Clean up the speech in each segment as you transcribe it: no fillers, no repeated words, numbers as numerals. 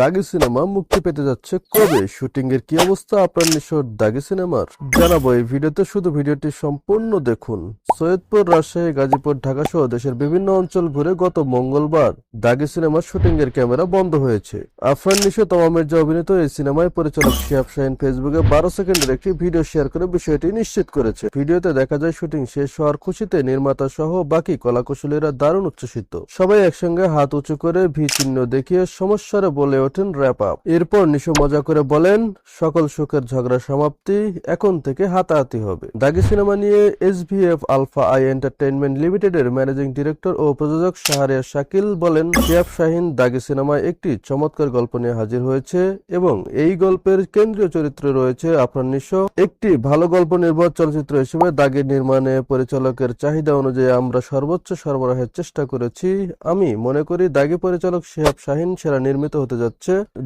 দাগি cinema মুক্তি পেতে যাচ্ছে কবে, শুটিং এর কি অবস্থা আপনার নিশোর দাগি সিনেমার জানাবো এই ভিডিওতে। শুধু ভিডিওটি সম্পূর্ণ দেখুন। সৈয়দপুর, রাজশাহী, গাজীপুর, ঢাকা সহ দেশের বিভিন্ন অঞ্চল ঘুরে গত মঙ্গলবার দাগি সিনেমার শুটিং এর ক্যামেরা বন্ধ হয়েছে। আফরান নিশো, তমা মির্জা অভিনীত এই সিনেমায় পরিচালক শিহাব শাহীন ফেসবুকে 12 সেকেন্ডের একটি ভিডিও শেয়ার করে বিষয়টি নিশ্চিত করেছে। ভিডিওতে দেখা যায় শুটিং শেষ হওয়ার খুশিতে নির্মাতা সহ বাকি কলাকুশলীরা দারুণ উচ্ছ্বসিত। সবাই একসঙ্গে হাত উঁচু করে ভি চিহ্ন দেখিয়ে সমস্যারে বলে ওঠেন র্যাপ আপ। এরপর নিশো মজা করে বলেন, সকল সুখের ঝগড়া সমাপ্তি, এখন থেকে হাতাহাতি হবে। দাগি সিনেমা নিয়ে SVF আলফা আই এন্টারটেইনমেন্ট লিমিটেডের ম্যানেজিং ডিরেক্টর ও প্রযোজক শাহরিয়ার শাকিল বলেন, শিহাব শাহীন দাগি সিনেমায় একটি চমৎকার গল্প নিয়ে হাজির হয়েছে এবং এই গল্পের কেন্দ্রীয় চরিত্রে রয়েছে আফরান নিশো। একটি ভালো গল্প নির্ভর চলচ্চিত্র হিসেবে দাগির নির্মাণে পরিচালকের চাহিদা অনুযায়ী আমরা সর্বোচ্চ সরবরাহের চেষ্টা করেছি। আমি মনে করি দাগি পরিচালক শিহাব শাহীন সেরা নির্মিত হতে যাচ্ছে।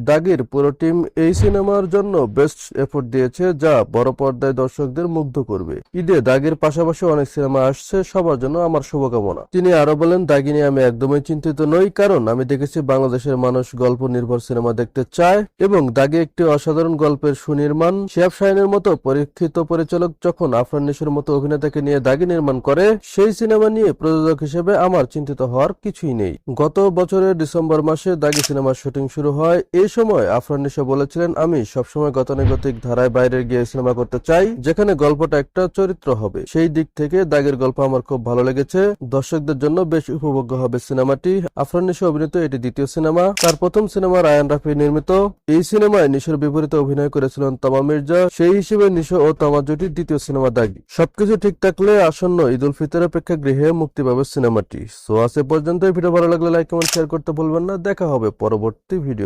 দাগির পুরো টিম এই সিনেমার জন্য বেস্ট এফোর্ট দিয়েছে, যা বড় পর্দায় দর্শকদের মুগ্ধ করবে। ঈদে দাগির পাশাপাশি অনেক সিনেমা আসছে, সবার জন্য আমার শুভকামনা। তিনি আরো বলেন, দাগি নিয়ে আমি একদমই চিন্তিত নই, কারণ আমি দেখেছি বাংলাদেশের মানুষ গল্প নির্ভর সিনেমা দেখতে চায় এবং দাগি একটি অসাধারণ গল্পের সুনির্মাণ। শিহাব শাহীনের মতো পরীক্ষিত পরিচালক যখন আফরান নিশোর মতো অভিনেতাকে নিয়ে দাগি নির্মাণ করে, সেই সিনেমা নিয়ে প্রযোজক হিসেবে আমার চিন্তিত হওয়ার কিছুই নেই। গত বছরের ডিসেম্বর মাসে দাগি সিনেমার শুটিং শুরু হয়। এই সময় আফরান নিশো বলেছিলেন, আমি সবসময় গতানুগতিক ধারায় বাইরে গিয়ে সিনেমা করতে চাই, যেখানে গল্পটা একটা চরিত্র হবে। সেই দিক থেকে দাগের গল্প আমার খুব ভালো লেগেছে। দর্শকদের জন্য বেশ উপভোগ্য হবে সিনেমাটি। আফরান নিশো অভিনীত এটি দ্বিতীয় সিনেমা। তার প্রথম সিনেমা রায়ান রাফি নির্মিত। এই সিনেমায় নিশোর বিপরীতে অভিনয় করেছিলেন তমা মির্জা। সেই হিসেবে নিশো ও তমা জুটির দ্বিতীয় সিনেমা দাগি। সবকিছু ঠিক থাকলে আসন্ন ঈদ উল ফিতরের প্রেক্ষাগৃহে মুক্তি পাবে সিনেমাটি। সো আজ এ পর্যন্ত। ভিডিও ভালো লাগলে লাইক, কমেন্ট, শেয়ার করতে ভুলবেন না। দেখা হবে পরবর্তী ভিডিও।